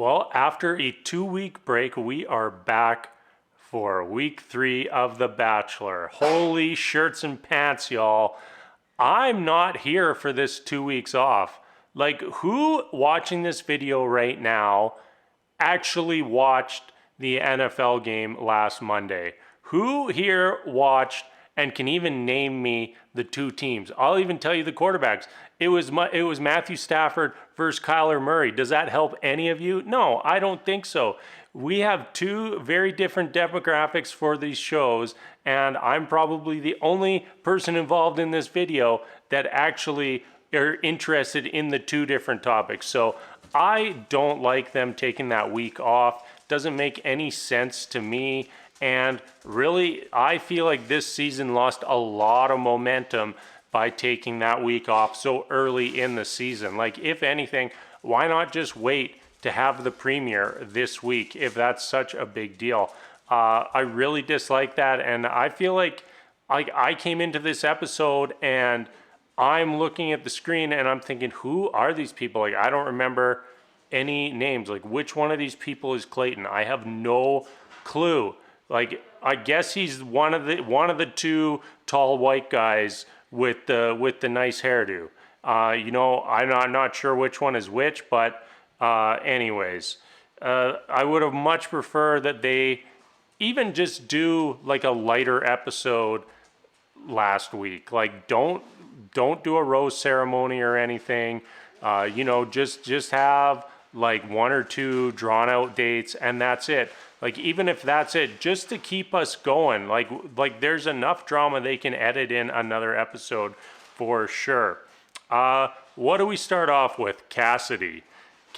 Well, after a 2 week break, we are back for week 3 of The Bachelor. Holy shirts and pants, y'all. I'm not here for this 2 weeks off. Like, who watching this video right now actually watched the NFL game last Monday? Who here watched and can even name me the two teams? I'll even tell you the quarterbacks. It was Matthew Stafford versus Kyler Murray. Does that help any of you? No, I don't think so. We have two very different demographics for these shows, and I'm probably the only person involved in this video that actually are interested in the two different topics. So I don't like them taking that week off. Doesn't make any sense to me. And really, I feel like this season lost a lot of momentum by taking that week off so early in the season. Like, if anything, why not just wait to have the premiere this week if that's such a big deal? I really dislike that, and I feel like I came into this episode and I'm looking at the screen and I'm thinking, who are these people? Like, I don't remember any names. Like, which one of these people is Clayton? I have no clue. Like, I guess he's one of the two tall white guys with the nice hairdo. I'm not sure which one is which, but anyways, I would have much preferred that they even just do like a lighter episode last week. Like, don't do a rose ceremony or anything. Just have like one or two drawn out dates, and that's it. Like, even if that's it, just to keep us going, like there's enough drama they can edit in another episode for sure. What do we start off with? Cassidy,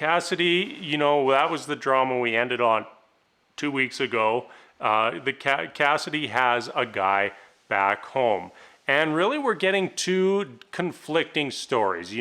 that was the drama we ended on 2 weeks ago. Cassidy has a guy back home, and really we're getting two conflicting stories.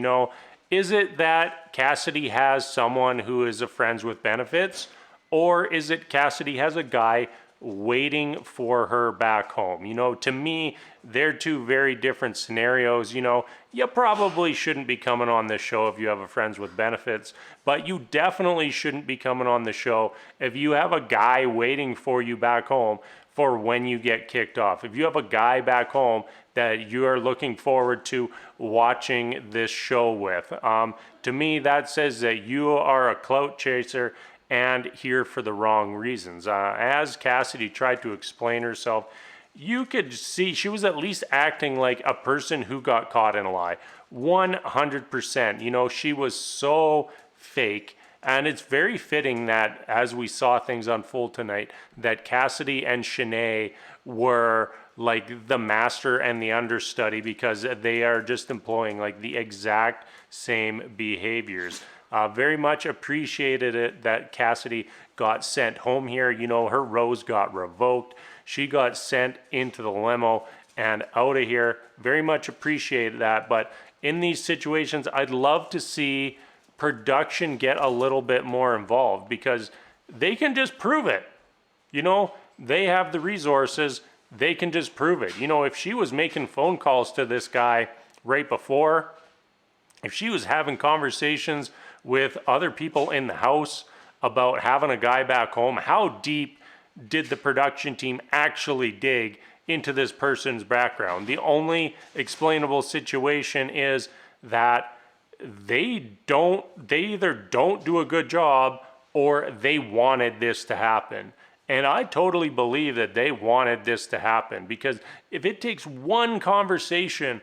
Is it that Cassidy has someone who is a friends with benefits? Or is it Cassidy has a guy waiting for her back home? To me, they're two very different scenarios. You probably shouldn't be coming on this show if you have a friends with benefits, but you definitely shouldn't be coming on the show if you have a guy waiting for you back home for when you get kicked off. If you have a guy back home that you are looking forward to watching this show with, to me, that says that you are a clout chaser and here for the wrong reasons. As Cassidy tried to explain herself, you could see she was at least acting like a person who got caught in a lie. 100%. She was so fake. And it's very fitting that as we saw things unfold tonight, that Cassidy and Shanae were like the master and the understudy, because they are just employing like the exact same behaviors. Very much appreciated it that Cassidy got sent home here. Her rose got revoked. She got sent into the limo and out of here. Very much appreciated that. But in these situations, I'd love to see production get a little bit more involved, because they can just prove it. They have the resources. They can just prove it. If she was making phone calls to this guy right before, if she was having conversations with other people in the house about having a guy back home, how deep did the production team actually dig into this person's background? The only explainable situation is that they either don't do a good job or they wanted this to happen. And I totally believe that they wanted this to happen, because if it takes one conversation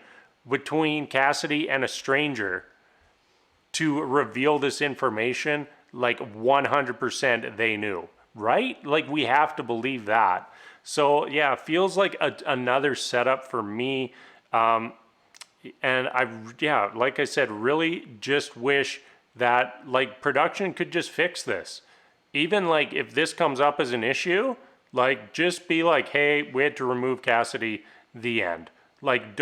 between Cassidy and a stranger to reveal this information, like 100% they knew, right? Like, we have to believe that. So yeah, it feels like another setup for me. And like I said, really just wish that like production could just fix this. Even like if this comes up as an issue, like just be like, hey, we had to remove Cassidy, the end. Like,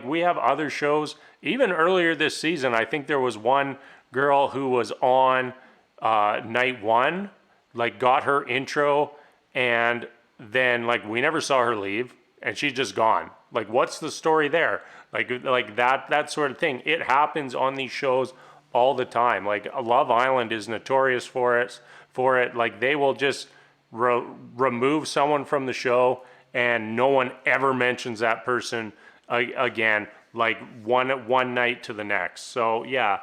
we have other shows. Even earlier this season, I think there was one girl who was on night one, like got her intro, and then like we never saw her leave, and she's just gone. Like, what's the story there? Like that sort of thing. It happens on these shows all the time. Like Love Island is notorious for it. Like they will just remove someone from the show, and no one ever mentions that person again. Like one night to the next. So yeah,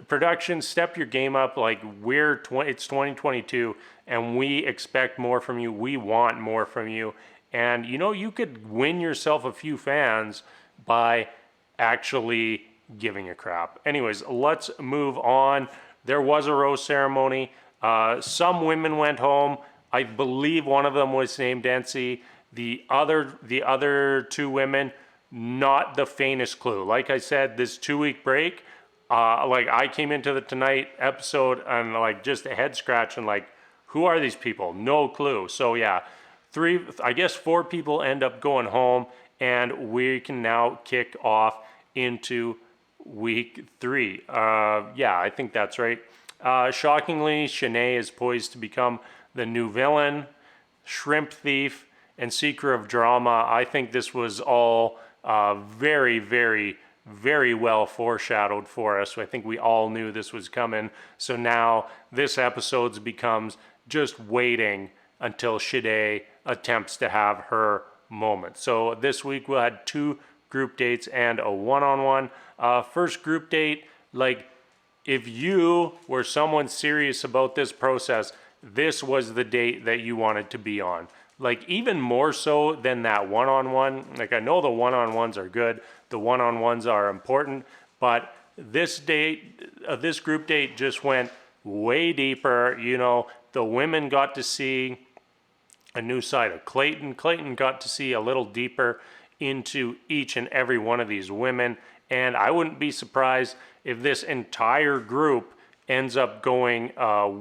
production, step your game up. Like it's 2022, and we expect more from you. We want more from you, and you could win yourself a few fans by actually giving a crap. Anyways, let's move on. There was a rose ceremony. Some women went home. I believe one of them was named Nancy. The other two women, not the faintest clue. Like I said, this 2-week break, like I came into the Tonight episode and like just a head scratch and like, who are these people? No clue. So yeah, I guess 4 people end up going home, and we can now kick off into week 3. Yeah, I think that's right. Shockingly, Shanae is poised to become the new villain. Shrimp Thief and Seeker of Drama. I think this was all very, very, very well foreshadowed for us. I think we all knew this was coming. So now this episode becomes just waiting until Shanae attempts to have her moment. So this week we had 2 group dates and a one-on-one. First group date, like if you were someone serious about this process, this was the date that you wanted to be on. Like even more so than that one-on-one. Like I know the one-on-ones are good, the one-on-ones are important, but this group date just went way deeper. The women got to see a new side of Clayton. Clayton got to see a little deeper into each and every one of these women, and I wouldn't be surprised if this entire group ends up going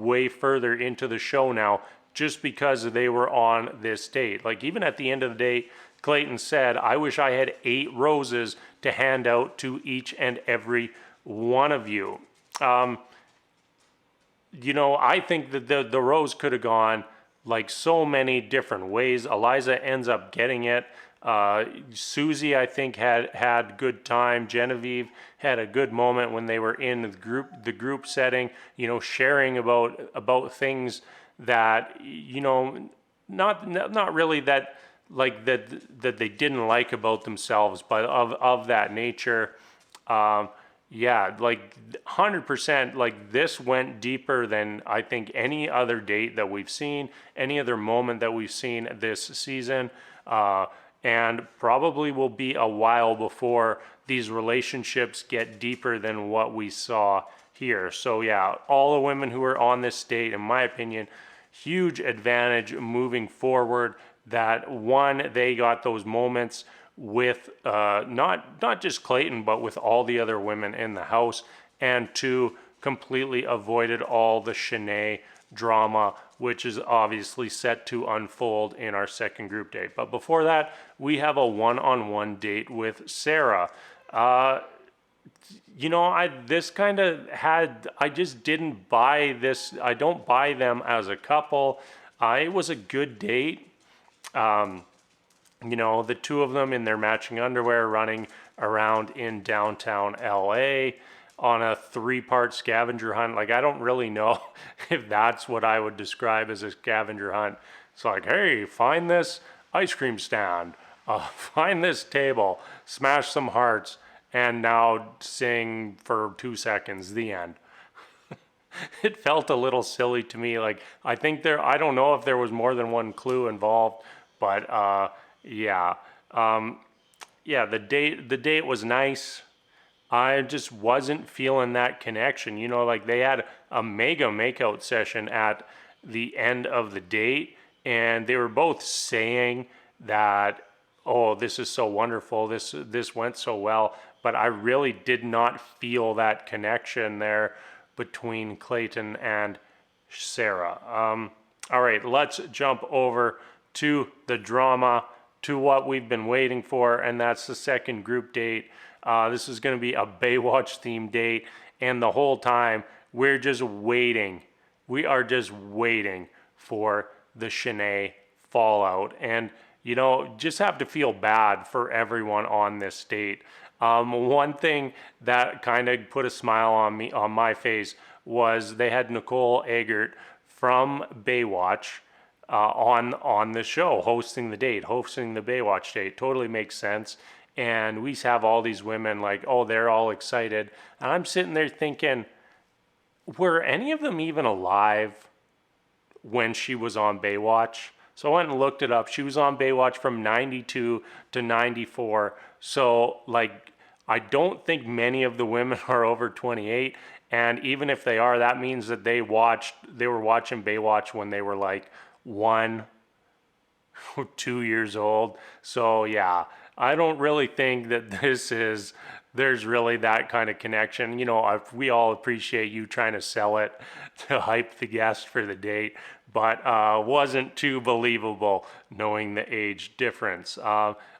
way further into the show now, just because they were on this date. Like even at the end of the day, Clayton said, I wish I had 8 roses to hand out to each and every one of you. I think that the rose could have gone like so many different ways. Eliza ends up getting it. Susie, I think, had good time. Genevieve had a good moment when they were in the group setting, sharing about things that, not really that like that they didn't like about themselves, but of that nature. Yeah, like 100%, like this went deeper than I think any other date that we've seen, any other moment that we've seen this season. And probably will be a while before these relationships get deeper than what we saw here. So yeah, all the women who are on this date, in my opinion, huge advantage moving forward. That one, they got those moments with not just Clayton, but with all the other women in the house, and 2, completely avoided all the Shanae drama, which is obviously set to unfold in our second group date. But before that, we have a one-on-one date with Sarah. I just didn't buy this. I don't buy them as a couple. It was a good date. The 2 of them in their matching underwear running around in downtown LA on a 3-part scavenger hunt. Like, I don't really know if that's what I would describe as a scavenger hunt. It's like, hey, find this ice cream stand, find this table, smash some hearts, and now sing for 2 seconds, the end. It felt a little silly to me. Like, I don't know if there was more than one clue involved, but yeah. The date was nice. I just wasn't feeling that connection. Like they had a mega makeout session at the end of the date, and they were both saying that, oh, this is so wonderful, this went so well, but I really did not feel that connection there between Clayton and Sarah. All right, let's jump over to the drama, to what we've been waiting for, and that's the second group date. This is going to be a Baywatch themed date, and the whole time we're just waiting. We are just waiting for the Shanae fallout, and just have to feel bad for everyone on this date. One thing that kind of put a smile on my face was they had Nicole Eggert from Baywatch on the show, hosting the Baywatch date. Totally makes sense. And we have all these women like, oh, they're all excited, and I'm sitting there thinking, were any of them even alive when she was on Baywatch? So I went and looked it up. She was on Baywatch from 92 to 94. So, like, I don't think many of the women are over 28. And even if they are, that means that they were watching Baywatch when they were like 1 or 2 years old. So, yeah, I don't really think that there's really that kind of connection. You know, we all appreciate you trying to sell it to hype the guest for the date, but wasn't too believable knowing the age difference.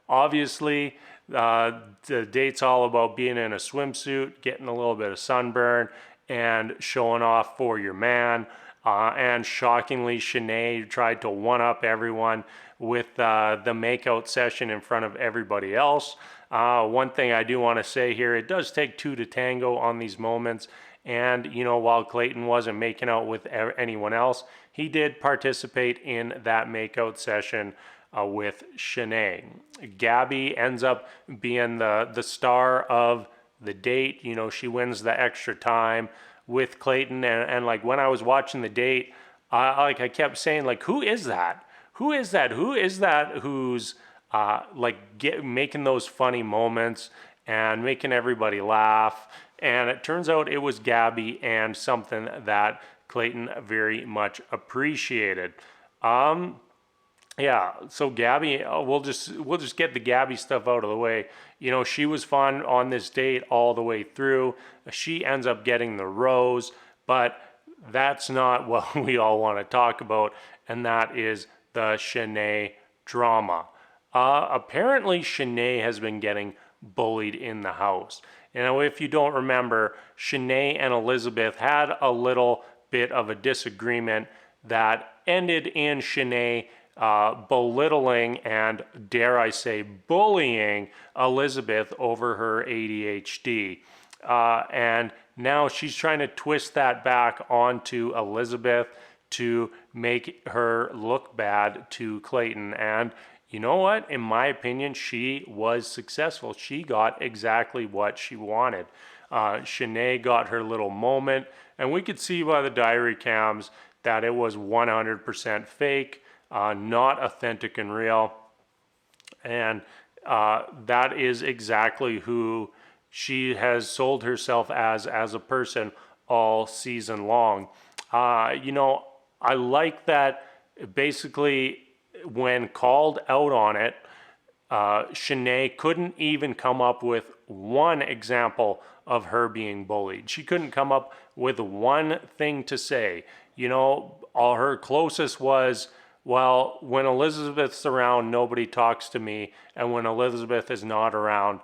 Obviously, the date's all about being in a swimsuit, getting a little bit of sunburn, and showing off for your man. And shockingly, Shanae tried to one-up everyone with the makeout session in front of everybody else. One thing I do want to say here, it does take two to tango on these moments. And, you know, while Clayton wasn't making out with anyone else, he did participate in that makeout session with Shanae. Gabby ends up being the star of the date. You know, she wins the extra time with Clayton. And like when I was watching the date, I kept saying, like, who is that? Who is that? Who is that who's making those funny moments and making everybody laugh? And it turns out it was Gabby, and something that Clayton very much appreciated. Yeah, so Gabby, we'll just get the Gabby stuff out of the way. You know, she was fun on this date all the way through. She ends up getting the rose, but that's not what we all want to talk about, and that is the Shanae drama. Apparently, Shanae has been getting bullied in the house. You know, if you don't remember, Shanae and Elizabeth had a little bit of a disagreement that ended in Shanae belittling and, dare I say, bullying Elizabeth over her ADHD. And now she's trying to twist that back onto Elizabeth to make her look bad to Clayton. And you know what? In my opinion, she was successful. She got exactly what she wanted. Shanae got her little moment, and we could see by the diary cams that it was 100% fake, not authentic and real. And that is exactly who she has sold herself as a person all season long. You know, I like that basically when called out on it, Shanae couldn't even come up with one example of her being bullied. She couldn't come up with one thing to say. You know, all her closest was, well, when Elizabeth's around, nobody talks to me. And when Elizabeth is not around,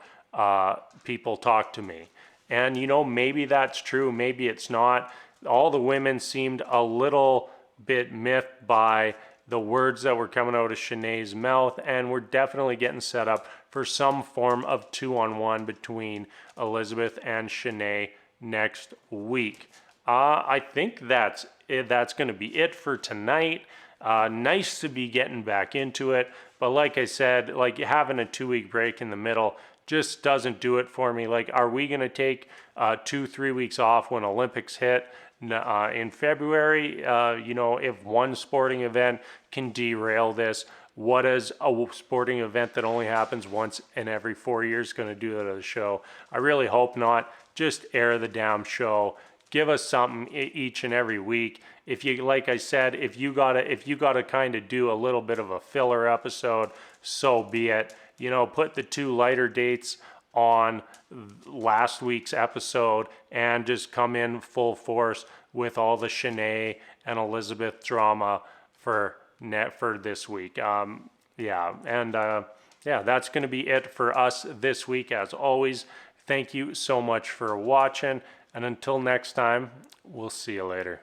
people talk to me. And, you know, maybe that's true. Maybe it's not. All the women seemed a little bit miffed by the words that were coming out of Shanae's mouth, and we're definitely getting set up for some form of 2-on-1 between Elizabeth and Shanae next week. I think that's going to be it for tonight. Nice to be getting back into it, but like I said, like having a 2-week break in the middle just doesn't do it for me. Like, are we going to take 2-3 weeks off when Olympics hit in February? You know, if one sporting event can derail this, what is a sporting event that only happens once in every 4 years going to do to the show? I really hope not. Just air the damn show. Give us something each and every week. If you, like I said, if you gotta kind of do a little bit of a filler episode, so be it. You know, put the 2 lighter dates on last week's episode and just come in full force with all the Shanae and Elizabeth drama for this week. Yeah, that's going to be it for us this week. As always, thank you so much for watching, and until next time, we'll see you later.